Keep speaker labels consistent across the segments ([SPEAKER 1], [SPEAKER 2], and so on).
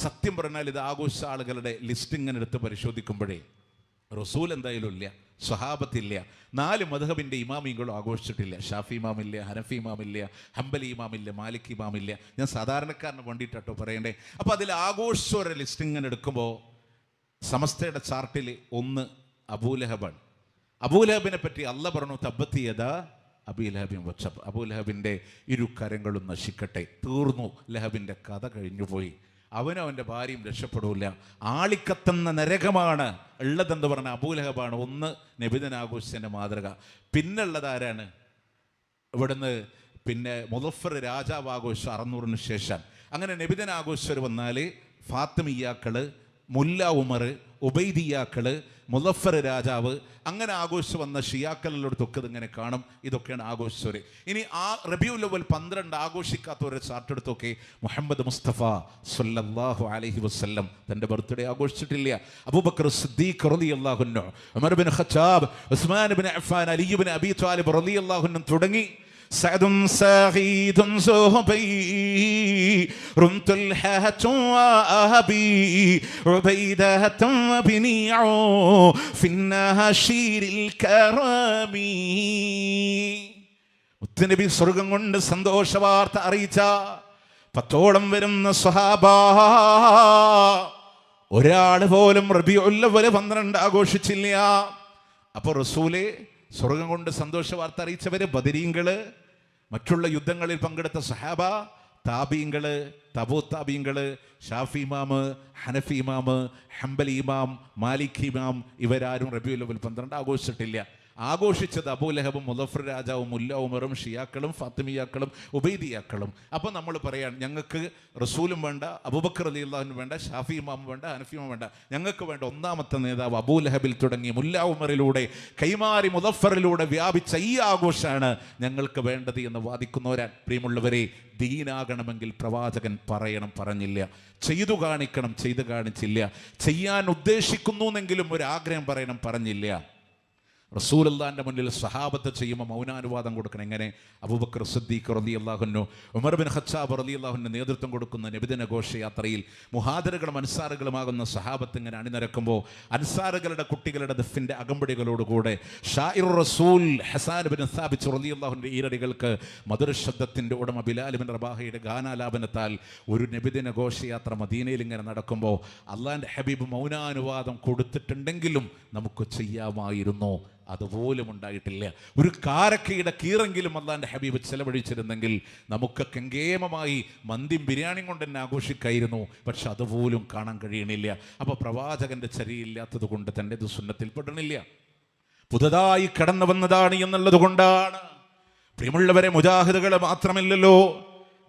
[SPEAKER 1] സത്യം പറഞ്ഞാൽ ഇത് ആഘോഷ ആളുകളുടെ ലിസ്റ്റ് ഇങ്ങനെ എടുത്ത് പരിശോധിക്കുമ്പോഴേ റസൂൽ എന്തായാലും ഇല്ല, സ്വഹാബത്തില്ല, 4 മദ്ഹബിൻ്റെ ഇമാമിങ്ങളും ആഘോഷിച്ചിട്ടില്ല. ഷാഫി ഇമാമില്ല, ഹനഫി ഇമാമില്ല, ഹംബലി ഇമാമില്ല, മാലിക് ഇമാമില്ല. ഞാൻ സാധാരണക്കാരന് വേണ്ടിയിട്ടോ പറയണ്ടേ. അപ്പോൾ അതിൽ ആഘോഷയുടെ ലിസ്റ്റ് ഇങ്ങനെ എടുക്കുമ്പോൾ സമസ്തയുടെ ചാർട്ടിൽ 1 അബൂലഹബാണ്. അബൂലഹബിനെ പറ്റി അല്ല പറഞ്ഞു, തബ്ബത്തിയതാ അബീലഹബിൻ വച്ചബ്, അബൂലഹബിൻ്റെ 2 കരങ്ങളും നശിക്കട്ടെ, തീർന്നു, ലഹബിൻ്റെ കഥ കഴിഞ്ഞുപോയി, അവനും അവൻ്റെ ഭാര്യയും രക്ഷപ്പെടില്ല, ആളിക്കത്തുന്ന നരകമാണ് ഉള്ളതെന്ന് പറഞ്ഞ അബൂലഹബാണ് 1 നബിദിനാഘോഷത്തിൻ്റെ മാതൃക. പിന്നുള്ളത് ആരാണ്? ഇവിടുന്ന് പിന്നെ മുദഫർ രാജാവ് ആഘോഷം 600-ന് ശേഷം. അങ്ങനെ നബിദിനാഘോഷർ വന്നാൽ ഫാത്തിമിയാക്കള്, മുല്ല ഉമർ, ഉബൈദിയാക്കള്, മുദഫർ രാജാവ്, അങ്ങനെ ആഘോഷം വന്ന ഷിയാക്കളിലൊക്കെ ഇങ്ങനെ കാണും. ഇതൊക്കെയാണ് ആഘോഷിച്ചവര്. ഇനി ആ റബീഉൽ അവ്വൽ 12 ആഘോഷിക്കാത്തവരെ ചാർട്ടെടുത്തൊക്കെ മുഹമ്മദ് മുസ്തഫ സല്ലല്ലാഹു അലൈഹി വസല്ലം തൻ്റെ ബർത്ത്ഡേ ആഘോഷിച്ചിട്ടില്ല. അബൂബക്കർ സിദ്ദീഖ് റളിയല്ലാഹു അൻഹു, Umar bin Khattab, Usman bin Affan, Ali bin Abi Talib റളിയല്ലാഹു അൻഹു തുടങ്ങി സഅദുൻ സഈദുൻ സുഹബൈറുൻ തുൽഹത്തുൻ വഅബി ഉബൈദത്തുൻ വബിനിഉ ഫിന്നാശീരിൽ കറമി. മുത്തുനബി സ്വർഗം കൊണ്ട് സന്തോഷ വാർത്ത അറിയിച്ച 10ഓളം വരുന്ന സ്വഹാബ, ഒരാൾ പോലും റബീഉൽ അവ്വൽ 12 ആഘോഷിച്ചില്ല. അപ്പോൾ റസൂലേ സ്വർഗം കൊണ്ട് സന്തോഷ വാർത്ത അറിയിച്ചവര് ബദരീങ്ങള്, മറ്റുള്ള യുദ്ധങ്ങളിൽ പങ്കെടുത്ത സഹാബ, താബീങ്ങള്, തബൂ താബീങ്ങള്, ഷാഫി ഇമാം, ഹനഫി ഇമാം, ഹംബലി ഇമാം, മാലിക് ഇമാം, ഇവരാരും റബീഉൽ അവ്വൽ 12 ആഘോഷിച്ചിട്ടില്ല. ആഘോഷിച്ചത് അബൂലഹബും, മുദഫർ രാജാവും, മുല്ല ഉമറും, ഷിയാക്കളും, ഫാത്തിമിയാക്കളും, ഉബൈദിയാക്കളും. അപ്പം നമ്മൾ പറയാൻ ഞങ്ങൾക്ക് റസൂലും വേണ്ട, അബൂബക്കർ റളിയല്ലാഹു വേണ്ട, ഷാഫി ഇമാം വേണ്ട, ഹനഫി ഇമാം വേണ്ട, ഞങ്ങൾക്ക് വേണ്ട ഒന്നാമത്തെ നേതാവ് അബൂലഹബിൽ തുടങ്ങി മുല്ല ഉമറിലൂടെ കൈമാറി മുദഫറിലൂടെ വ്യാപിച്ച ഈ ആഘോഷമാണ് ഞങ്ങൾക്ക് വേണ്ടത് എന്ന് വാദിക്കുന്നവരാൻ. പ്രിയമുള്ളവരെ, ദീനാകണമെങ്കിൽ പ്രവാചകൻ പറയണം, പറഞ്ഞില്ല. ചെയ്തു കാണിക്കണം, ചെയ്തു കാണിച്ചില്ല. ചെയ്യാൻ ഉദ്ദേശിക്കുന്നു എന്നെങ്കിലും ഒരു ആഗ്രഹം പറയണം, പറഞ്ഞില്ല. റസൂലുള്ളാഹിന്റെ മുന്നിൽ സ്വഹാബത്ത് ചെയ്യുമ്പോൾ മൗനാനുവാദം കൊടുക്കണം. എങ്ങനെ? അബൂബക്കർ സിദ്ദീഖ് റളിയല്ലാഹു അൻഹു, ഉമർ ബിൻ ഖത്താബ് റളിയല്ലാഹു അൻഹു നേതൃത്വം കൊടുക്കുന്ന നബിദിന ഘോഷയാത്രയിൽ മുഹാദിറുകളും അൻസാറുകളുമാകുന്ന സ്വഹാബത്ത് ഇങ്ങനെ അണിനിരക്കുമ്പോൾ അൻസാറുകളുടെ കുട്ടികളുടെ ദഫിൻ്റെ അകമ്പടികളോടുകൂടെ ഷാഇറുർ റസൂൽ ഹസാൻ ബിൻ സാബിത്ത് റളിയല്ലാഹു അൻഹു ഈരടികൾക്ക് മധുരശബ്ദത്തിൻ്റെ ഉടമ ബിലാൽ ബിൻ റബാഹയുടെ ഗാനാലാപനത്താൽ ഒരു നബിദിന ഘോഷയാത്ര മദീനയിൽ ഇങ്ങനെ നടക്കുമ്പോൾ അള്ളാഹിൻ്റെ ഹബീബ് മൗനാനുവാദം കൊടുത്തിട്ടുണ്ടെങ്കിലും നമുക്ക് ചെയ്യാമായിരുന്നു. അതുപോലും ഉണ്ടായിട്ടില്ല. ഒരു കാരക്കയുടെ കീറെങ്കിലും അള്ളാഹിൻ്റെ ഹബീബ് ചെലവഴിച്ചിരുന്നെങ്കിൽ നമുക്ക് കെങ്കേമമായി മന്തിയും ബിരിയാണിയും കൊണ്ട് തന്നെ ആഘോഷിക്കായിരുന്നു. പക്ഷെ അതുപോലും കാണാൻ കഴിയണില്ല. അപ്പോൾ പ്രവാചകന്റെ ചര്യയില്ലാത്തത് കൊണ്ട് തന്നെ ഇത് സുന്നത്തിൽ പെടണില്ല. പുതുതായി കടന്നു വന്നതാണ് എന്നുള്ളത് കൊണ്ടാണ്. പ്രിയമുള്ളവരെ, മുജാഹിദുകൾ മാത്രമല്ലല്ലോ.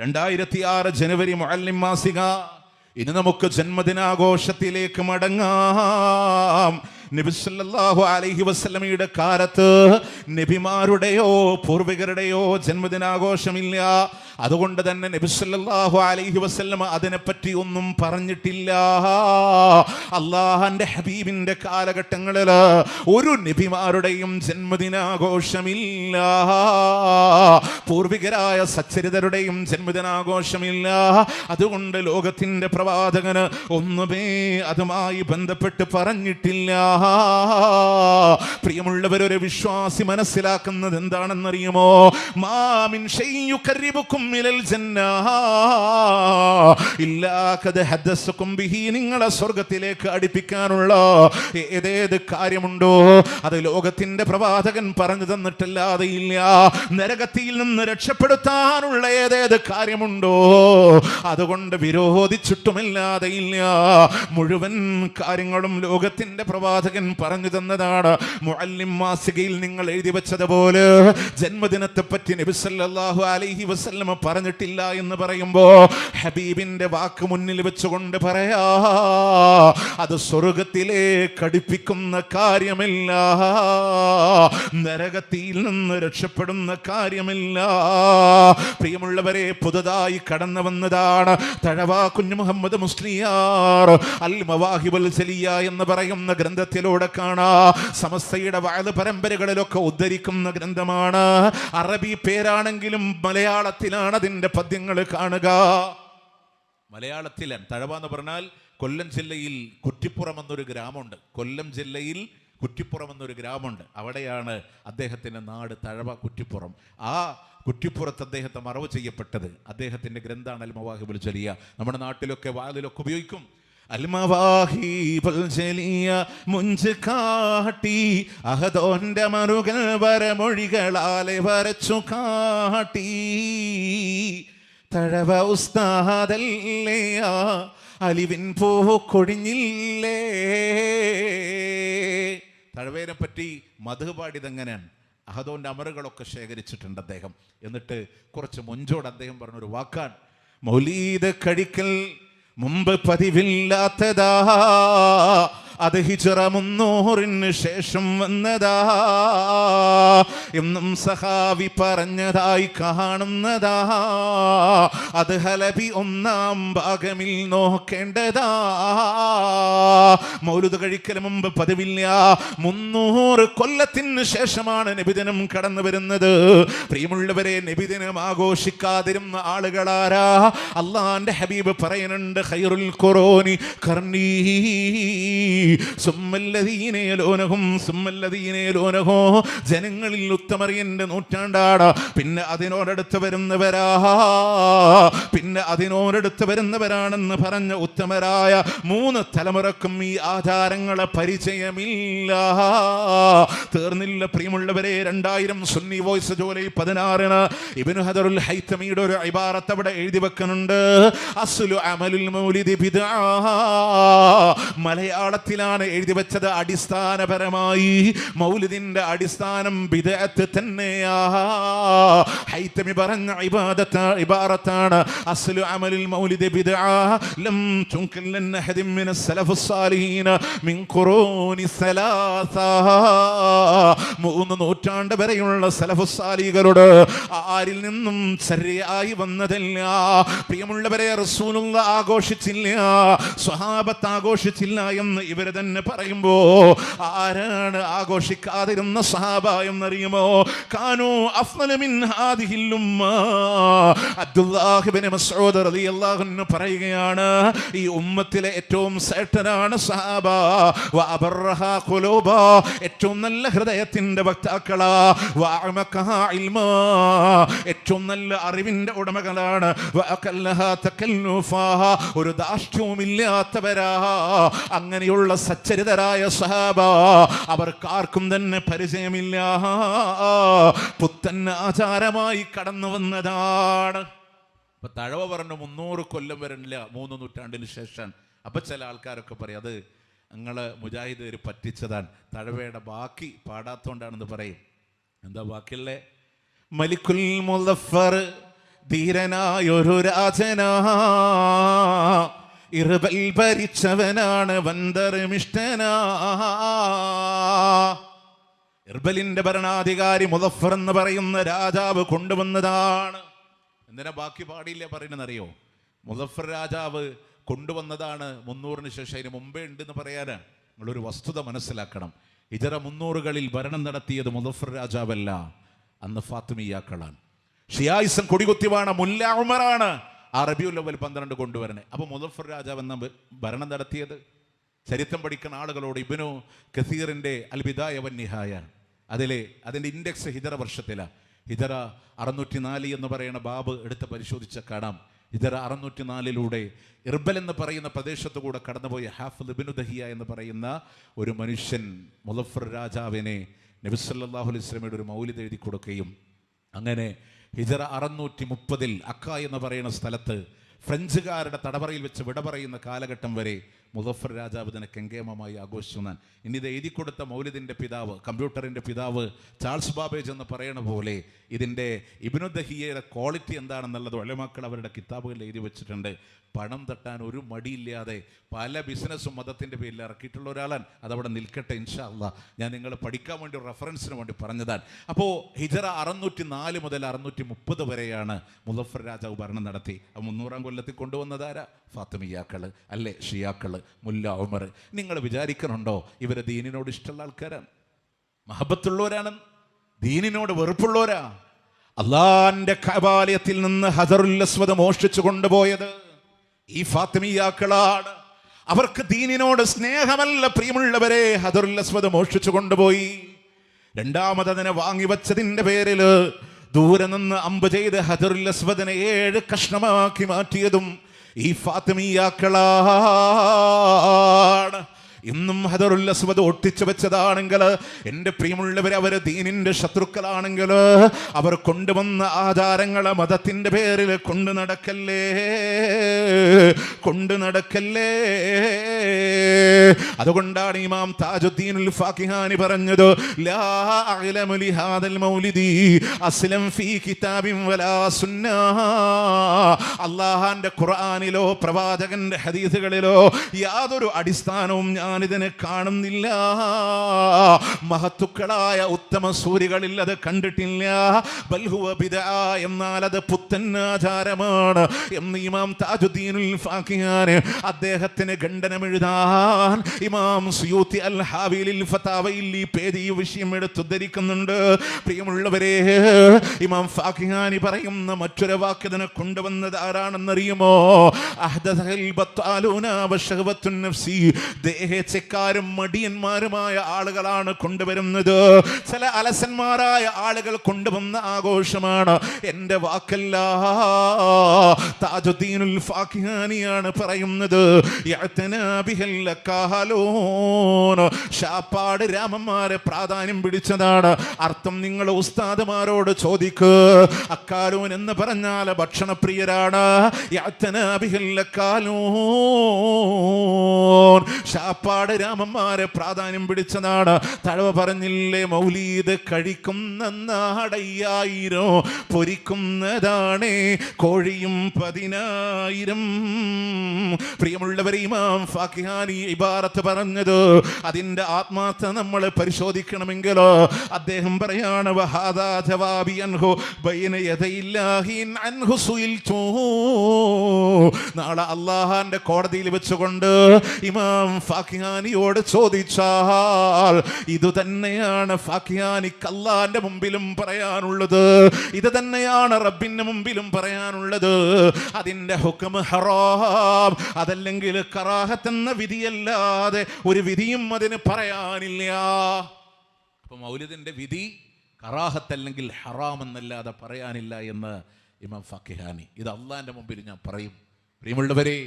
[SPEAKER 1] 2006 ജനുവരി മുഅല്ലിം മാസിക. ഇനി നമുക്ക് ജന്മദിനാഘോഷത്തിലേക്ക് മടങ്ങാം. നബി സല്ലല്ലാഹു അലൈഹി വസല്ലമയുടെ കാലത്ത് നബിമാരുടെയോ പൂർവികരുടെയോ ജന്മദിനാഘോഷമില്ല. അതുകൊണ്ട് തന്നെ നബി സല്ലല്ലാഹു അലൈഹി വസല്ലമ അതിനെപ്പറ്റി ഒന്നും പറഞ്ഞിട്ടില്ല. അള്ളാഹന്റെ ഹബീബിന്റെ കാലഘട്ടങ്ങളിൽ ഒരു നബിമാരുടെയും ജന്മദിനാഘോഷമില്ല. പൂർവികരായ സച്ചരിതരുടെയും ജന്മദിനാഘോഷമില്ല. അതുകൊണ്ട് ലോകത്തിന്റെ പ്രവാചകന് ഒന്നുമേ അതുമായി ബന്ധപ്പെട്ട് പറഞ്ഞിട്ടില്ല. പ്രിയമുള്ളവരൊരു വിശ്വാസി മനസ്സിലാക്കുന്നത് എന്താണെന്നറിയുമോ? മാമിൻ ഷൈയുഖരിബുക്കും മിനൽ ജന്ന ഇല്ലാ ഖദ് ഹദസകും ബിഹി. നിങ്ങളെ സ്വർഗ്ഗത്തിലേക്ക് അടുപ്പിക്കാനുള്ള ഏതേത് കാര്യമുണ്ടോ അത് ലോകത്തിന്റെ പ്രവാചകൻ പറഞ്ഞു തന്നിട്ടല്ലാതെ ഇല്ല. നരകത്തിൽ നിന്ന് രക്ഷപ്പെടുത്താനുള്ള ഏതേത് കാര്യമുണ്ടോ അതുകൊണ്ട് വിരോധിച്ചിട്ടുമില്ലാതെ ഇല്ല. മുഴുവൻ കാര്യങ്ങളും ലോകത്തിന്റെ പ്രവാചകൻ പറഞ്ഞു തന്നതാണ്. മുഅല്ലിം മാസികയിൽ നിങ്ങൾ എഴുതി വെച്ചതുപോലെ ജന്മദിനത്തെ പറ്റി നബി സല്ലല്ലാഹു അലൈഹി വസല്ലം പറഞ്ഞിട്ടില്ല എന്ന് പറയുമ്പോ ഹബീബിന്റെ വാക്ക് മുന്നിൽ വെച്ചുകൊണ്ട് പറയാ, അത് സ്വർഗ്ഗത്തിലേക്ക് അടുപ്പിക്കുന്ന കാര്യമില്ല, നരകത്തിൽ നിന്ന് രക്ഷപ്പെടുന്ന കാര്യമില്ല. പ്രിയമുള്ളവരെ, പുതുതായി കടന്നു വന്നതാണ് തഴവ കുഞ്ഞു മുഹമ്മദ് മുസ്ലിയാർ അൽ മവാഹിബുൽ ജലിയ എന്ന് പറയുന്ന ഗ്രന്ഥത്തിലൂടെ കാണാ. സമസ്തയുടെ വഅദ് പരമ്പരകളിലൊക്കെ ഉദ്ധരിക്കുന്ന ഗ്രന്ഥമാണ്. അറബി പേരാണെങ്കിലും മലയാളത്തിലാണ് അതിന്റെ പദ്യങ്ങൾ കാണുക. മലയാളത്തിലാണ്. തഴവ എന്ന് പറഞ്ഞാൽ കൊല്ലം ജില്ലയിൽ കുറ്റിപ്പുറം എന്നൊരു ഗ്രാമമുണ്ട്. കൊല്ലം ജില്ലയിൽ കുറ്റിപ്പുറം എന്നൊരു ഗ്രാമമുണ്ട്. അവിടെയാണ് അദ്ദേഹത്തിൻ്റെ നാട്, തഴവ, കുറ്റിപ്പുറം. ആ കുറ്റിപ്പുറത്ത് അദ്ദേഹത്തെ മറവ് ചെയ്യപ്പെട്ടത്. അദ്ദേഹത്തിൻ്റെ ഗ്രന്ഥാണ് അൽ മവാഹിബുൽ ജലിയ. നമ്മുടെ നാട്ടിലൊക്കെ വാതിലൊക്കെ ഉപയോഗിക്കും. അൽ മവാഹിബുൽ ജലിയ മുഞ്ച് കാട്ടി അഹദോന്റെ മറുകൾ വരമൊഴികളാലെ വരച്ചു കാട്ടി. തഴവ ഉസ്താദല്ലേ അലിവിൻ പൂ കൊടിഞ്ഞില്ലേ. തഴവേനെ പറ്റി മധു പാടിയതെങ്ങനെയാണ്? അഹദോന്റെ അമറുകളൊക്കെ ശേഖരിച്ചിട്ടുണ്ട് അദ്ദേഹം. എന്നിട്ട് കുറച്ച് മുഞ്ചോട് അദ്ദേഹം പറഞ്ഞൊരു വാക്കാണ്, മൗലീദ് കഴിക്കൽ മുമ്പ് പതിവില്ലാത്തതാ, അത് ഹിജ്റ 300 ശേഷം വന്നതാ, എന്നും സഹാബി പറഞ്ഞതായി കാണുന്നതാ, അത് ഹലബി 1-ാം ഭാഗമിൽ നോക്കേണ്ടതാ. മൗലിദ് കഴിക്കൽ മുമ്പ് പതിവില്ല, 300 കൊല്ലത്തിന് ശേഷമാണ് നബിദിനം കടന്നു വരുന്നത്. പ്രിയമുള്ളവരെ, നബിദിനം ആഘോഷിക്കാതിരുന്ന ആളുകളാരാ? അള്ളാന്റെ ഹബീബ് പറയുന്നുണ്ട്, ഖൈറുൽ ഖുറൂനി ഖർനീ ജനങ്ങളിൽ ഉത്തമർ എന്റെ നൂറ്റാണ്ടാണ്. പിന്നെ അതിനോടടുത്ത് വരുന്നവരാണെന്ന് പറഞ്ഞ ഉത്തമരായ 3 തലമുറക്കും ഈ ആചാരങ്ങളെ പരിചയമില്ല. തീർന്നില്ല പ്രിയമുള്ളവരെ. 2000 സുന്നി വോയിസ് ജൂലൈ 16 ഇബ്നു ഹജറുൽ ഹൈതമിയുടെ ഒരു ഇബാറത്ത് അവിടെ എഴുതി വെക്കുന്നുണ്ട്, അസ്ലു അമലുൽ മൗലിദി ബിദ്അ. മലയാളത്തിലാണ് എഴുതി വെച്ചത്. അടിസ്ഥാനപരമായി മൗലിദിന്റെ അടിസ്ഥാനം ബിദ്അത്ത് തന്നെയാ. ഹൈതമി പറഞ്ഞ ഇബാറത്താണ്, അസ്ലു അമലുൽ മൗലിദി ബിദ്അ ലം തുൻകിൽ ലൻ അഹദിൻ മിനസ് സലഫുസ് സാലിഹീന മിൻ ഖുറൂനി സലാസ. 3 നൂറ്റാണ്ട് വരെയുള്ള സലഫുസ് സാലിഹുകളോട് ആരിൽ നിന്നും ശരിയായി വന്നതല്ല. പ്രിയമുള്ളവരെ, റസൂലുള്ളാഹി ആഘോഷിച്ചില്ല, സ്വഹാബത്ത് ആഘോഷിച്ചില്ല എന്ന് ഇവര് തന്നെ പറയുമ്പോ ആരാണ് ആഘോഷിക്കാതിരുന്ന സഹാബ എന്നറിയുമോ? കാനൂ അഫ്ളല മിൻ ഹാദിഹിൽ ഉമ്മ. അബ്ദുല്ലാഹ് ഇബ്നു മസ്ഊദ് റളിയല്ലാഹു അൻഹു പറയുകയാണ്, ഈ ഉമ്മത്തിലെ ഏറ്റവും ശ്രേഷ്ഠരാണ് സഹാബ. വഅബറഹാ ഖുലൂബ, ഏറ്റവും നല്ല ഹൃദയത്തിന്റെ വക്താക്കളാ. വഅമഖഹാ ഇൽമാ, ഏറ്റവും നല്ല അറിവിന്റെ ഉടമകളാണ്. വഅഖല്ലഹാ തകല്ലുഫാ, ഒരു ധാർഷ്ട്യവുമില്ലാത്തവരാ. അങ്ങനെയുള്ള സച്ചരിതരായ സഹാബ അവർക്കാർക്കും തന്നെ പരിചയമില്ല. പുത്തൻ ആചാരമായി കടന്നു വന്നതാണ്. ഇപ്പൊ തഴവ പറഞ്ഞു 300 കൊല്ലം വരണില്ല, 3 നൂറ്റാണ്ടിന് ശേഷം. അപ്പൊ ചില ആൾക്കാരൊക്കെ പറയും അത് നിങ്ങള് മുജാഹിദ് പറ്റിച്ചതാണ്, തഴവയുടെ ബാക്കി പാടാത്തോണ്ടാണെന്ന് പറയും. എന്താ ബാക്കിയുള്ളേ? മലിക്കുൽ മുളഫർ ധീരനായൊരു രാജനാ, ഇർബൽ ഭരിച്ചവനാണ് വന്ദർമിഷ്ടനാ. ഇർബലിന്റെ ഭരണാധികാരി മുളഫർ എന്ന് പറയുന്ന രാജാവ് കൊണ്ടുവന്നതാണ്. എന്തിനാ ബാക്കി പാടില്ല പറയുന്നറിയോ? മുളഫർ രാജാവ് കൊണ്ടുവന്നതാണ്. 300 ശേഷം, അതിന് മുമ്പേ ഉണ്ടെന്ന് പറയാനാണ്. നിങ്ങളൊരു വസ്തുത മനസ്സിലാക്കണം. ഹിജ്റ 300കളിൽ ഭരണം നടത്തിയത് മുളഫർ രാജാവല്ല, അന്ന് ഫാത്തിമിയാക്കളാണ്. ഷിയായിസം കൊടികുത്തിവാണ് മുല്ല ഉമറാണ് ആ റബീഉൽ അവ്വൽ 12 കൊണ്ടുവരണേ. അപ്പൊ മുളഫർ രാജാവ് എന്ന ഭരണം നടത്തിയത് ചരിത്രം പഠിക്കുന്ന ആളുകളോട് ഇബ്നു കസീറിന്റെ അൽ ബിദായ വൻ നിഹായ, അതിന്റെ ഇൻഡെക്സ് ഹിജ്റ വർഷത്തിലാണ്. ഹിജ്റ 604 എന്ന് പറയുന്ന ബാബ് എടുത്ത് പരിശോധിച്ച കാണാം. ഹിജ്റ 604 ഇർബൽ എന്ന് പറയുന്ന പ്രദേശത്തു കൂടെ കടന്നുപോയ ഹാഫിദ് ഇബ്നു ദഹിയ എന്ന് പറയുന്ന ഒരു മനുഷ്യൻ മുളഫർ രാജാവിനെ നബി സല്ലല്ലാഹു അലൈഹി വസല്ലമയുടെ ഒരു മൗലിദ് എഴുതി കൊടുക്കുകയും അങ്ങനെ ഹിജ്റ 630 അക്ക എന്ന് പറയുന്ന സ്ഥലത്ത് ഫ്രഞ്ചുകാരുടെ തടവറയിൽ വെച്ച് വിട പറയുന്ന കാലഘട്ടം വരെ മുളഫർ രാജാവ് ഇതിനെ കെങ്കേമമായി ആഘോഷിച്ചു. ഇനി ഇത് എഴുതി കൊടുത്ത മൗലിദിന്റെ പിതാവ്, കമ്പ്യൂട്ടറിന്റെ പിതാവ് ചാൾസ് ബാബേജ് എന്ന് പറയുന്ന പോലെ ഇതിൻ്റെ ഇബ്നു ദഹിയയുടെ ക്വാളിറ്റി എന്താണെന്നുള്ളത് ഉലമാക്കൾ അവരുടെ കിതാബുകളിൽ എഴുതി വെച്ചിട്ടുണ്ട്. പണം തട്ടാൻ ഒരു മടിയില്ലാതെ പല ബിസിനസ്സും മതത്തിൻ്റെ പേരിൽ ഇറക്കിയിട്ടുള്ള ഒരാളാണ്. അതവിടെ നിൽക്കട്ടെ, ഇൻഷാ അല്ലാഹ്. ഞാൻ നിങ്ങൾ പഠിക്കാൻ വേണ്ടി റെഫറൻസിന് വേണ്ടി പറഞ്ഞതാണ്. അപ്പോൾ ഹിജ്റ 604 മുതൽ 630 വരെയാണ് മുളഫർ രാജാവ് ഭരണം നടത്തി. 300-ാം കൊല്ലത്തിൽ കൊണ്ടുവന്നതാരാ? ഫാത്തിമിയാക്കൾ അല്ലേ, ഷിയാക്കൾ, മുല്ല ഉമർ. നിങ്ങൾ വിചാരിക്കണുണ്ടോ ഇവരെ ദീനിനോട് ഇഷ്ടമുള്ള ആൾക്കാരാണ്, മഹബത്തുള്ളവരാണ്, ദീനിനോട് വെറുപ്പുള്ളവരാ? അള്ളാന്റെ കഅബാലയത്തിൽ നിന്ന് ഹജറുൽ അസ്വദ് മോഷ്ടിച്ചു കൊണ്ടുപോയത് ഈ ഫാത്തിമിയാക്കളാണ്. അവർക്ക് ദീനിനോട് സ്നേഹമല്ല പ്രിയമുള്ളവരെ, ഹജറുൽ അസ്വദ് മോഷ്ടിച്ചു കൊണ്ടുപോയി. രണ്ടാമത് അതിനെ വാങ്ങിവച്ചതിന്റെ പേരില് ദൂരെ നിന്ന് അമ്പ് ചെയ്ത് ഹജറുൽ അസ്വദിനെ 7 കഷ്ണമാക്കി മാറ്റിയതും ഈ ഫാത്തിമിയാക്കളാണ്. ഇന്നും ഹജറുൽ അസ്വദ് ഒട്ടിച്ചു വെച്ചതാണെങ്കിൽ എൻ്റെ പ്രിയമുള്ളവർ, അവർ ദീനിന്റെ ശത്രുക്കളാണെങ്കിൽ അവർ കൊണ്ടുവന്ന ആചാരങ്ങളെ മതത്തിന്റെ പേരിൽ കൊണ്ടു നടക്കല്ലേ. അതുകൊണ്ടാണ് ഇമാം താജുദ്ദീനുൽ ഫാഖിഹാനി പറഞ്ഞത്, ലാ അഅ്ലമു ലിഹാദൽ മൗലിദി അസ്ലം ഫീ കിതാബിൻ വലാ സുന്നഹ. അല്ലാഹുവിന്റെ ഖുർആനിലോ പ്രവാചകന്റെ ഹദീസുകളിലോ യാതൊരു അടിസ്ഥാനവും ഞാനിതിനെ കാണുന്നില്ല. മഹത്തുക്കളായ ഉത്തമ സൂരികളിൽ അത് കണ്ടിട്ടില്ല. ബൽഹുവ ബിദ്അ, എന്നാൽ അത് പുത്തൻ ആചാരമാണ് എന്ന് ഇമാം താജുദ്ദീനുൽ ഫാഖിഹാനി അദ്ദേഹത്തിന് ഖണ്ഡനം എഴുതാൻ ഇമാം സുയൂത്തി അൽ ഹാവിലിൽ ഫതാവയിൽ ഈ പേര് ഈ വിഷയം എടുത്തുദ്ധരിക്കുന്നുണ്ട്. പ്രിയമുള്ളവരെ, ഇമാം ഫാഖിഹാനി പറയുന്ന മറ്റൊരു വാക്യത്തിനെ കൊണ്ടുവന്നത് ആരാണെന്നറിയുമോ? അഹ്ദസൽ ബത്താലൂന വശഹവത്തുൻ നഫ്സി. ദേഹച്ചക്കാരും മടിയന്മാരുമായ ആളുകളാണ് കൊണ്ടുവരുന്നത്. ചില അലസന്മാരായ ആളുകൾ കൊണ്ടുവന്ന ആഘോഷമാണ്. എൻ്റെ വാക്കല്ല, താജുദ്ദീനുൽ ഫാഖിഹാനിയാണ് പറയുന്നത്. ഷാപ്പാട് രാമന്മാരെ പ്രാധാന്യം പിടിച്ചതാണ്. അർത്ഥം നിങ്ങൾ ഉസ്താദുമാരോട് ചോദിക്ക്. അക്കാലൂൻ എന്ന് പറഞ്ഞാൽ ഭക്ഷണപ്രിയരാണ്. ഷാപ്പാട് രാമന്മാരെ പ്രാധാന്യം പിടിച്ചതാണ്. തഴവ പറഞ്ഞില്ലേ, മൗലീദ് കഴിക്കുന്ന നാടയ്യായിരം, പൊരിക്കുന്നതാണ് കോഴിയും 10,000. പ്രിയമുള്ളവരെ, ഇമാം ഫാഖിഹാനി ഇബാറത്ത് പറഞ്ഞത് അതിന്റെ ആത്മാർത്ഥ നമ്മൾ പരിശോധിക്കണമെങ്കിലോ അദ്ദേഹം പറയാണ്, വഹാദാ ജവാബി അൻഹു ബൈന യദയില്ലാഹി അൻഹു സുയിൽതു. നാളെ അല്ലാഹുവിന്റെ കോടതിയിൽ വെച്ചുകൊണ്ട് ഇമാം ഫാഖിഹാനിയോട് ചോദിച്ചാൽ ഇത് തന്നെയാണ് ഫാഖിഹാനിക്ക് അല്ലാഹുവിന്റെ മുമ്പിലും പറയാനുള്ളത്, ഇത് തന്നെയാണ് റബ്ബിന്റെ മുമ്പിലും പറയാനുള്ളത്. അതിന്റെ ഹുക്ം ഹറാം, അതല്ലെങ്കിൽ കറാഹത്ത് എന്ന വിധിയല്ലാതെ ഒരു വിധിയും അതിന് പറയാനില്ല. അപ്പൊ മൗലിദിന്റെ വിധി കറാഹത്ത് അല്ലെങ്കിൽ ഹറാം എന്നല്ലാതെ പറയാനില്ല എന്ന് ഇമാം ഫാഖിഹാനി. ഇത് അള്ളാന്റെ മുമ്പിൽ ഞാൻ പറയും. പ്രിയമുള്ളവരെ,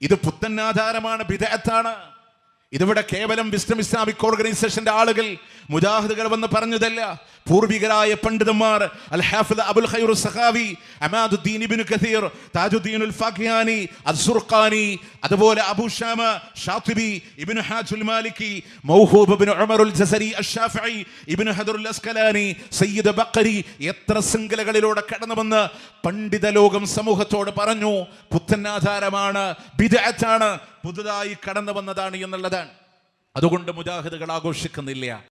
[SPEAKER 1] ഇത് പുത്തൻ ആചാരമാണ്, ബിദ്അത്താണ്. ഇതിവിടെ കേവലം വിസ്ഡം ഇസ്ലാമിക് ഓർഗനൈസേഷന്റെ ആളുകൾ മുജാഹിദുകൾ വന്ന് പറഞ്ഞതല്ല. പൂർവികരായ പണ്ഡിതന്മാർ അൽ ഹാഫിദ് അബുൽ ഖൈർ സഖാവി, അമാദുദ്ദീൻ ഇബ്നു കസീർ, താജുദ്ദീനുൽ ഫാഖിഹാനി, അസ്സുർഖാനി, അതുപോലെ അബൂ ഷാമ ഷാത്തിബി, ഇബ്നു ഹാജുൽ മാലിക്കി, മൗഹൂബ് ഇബ്നു ഉമറുൽ ജസരി അഷ്ശാഫിഈ, ഇബ്നു ഹദറുൽ അസ്കലാനി, സയ്യിദ് ബഖരി, എത്ര ശൃംഖലകളിലൂടെ കടന്നു വന്ന് പണ്ഡിത ലോകം സമൂഹത്തോട് പറഞ്ഞു പുത്തൻ ആചാരമാണ്, ബിദ്അത്താണ്, പുതുതായി കടന്നു വന്നതാണ് എന്നുള്ളതാണ്. അതുകൊണ്ട് മുജാഹിദുകൾ ആഘോഷിക്കുന്നില്ല.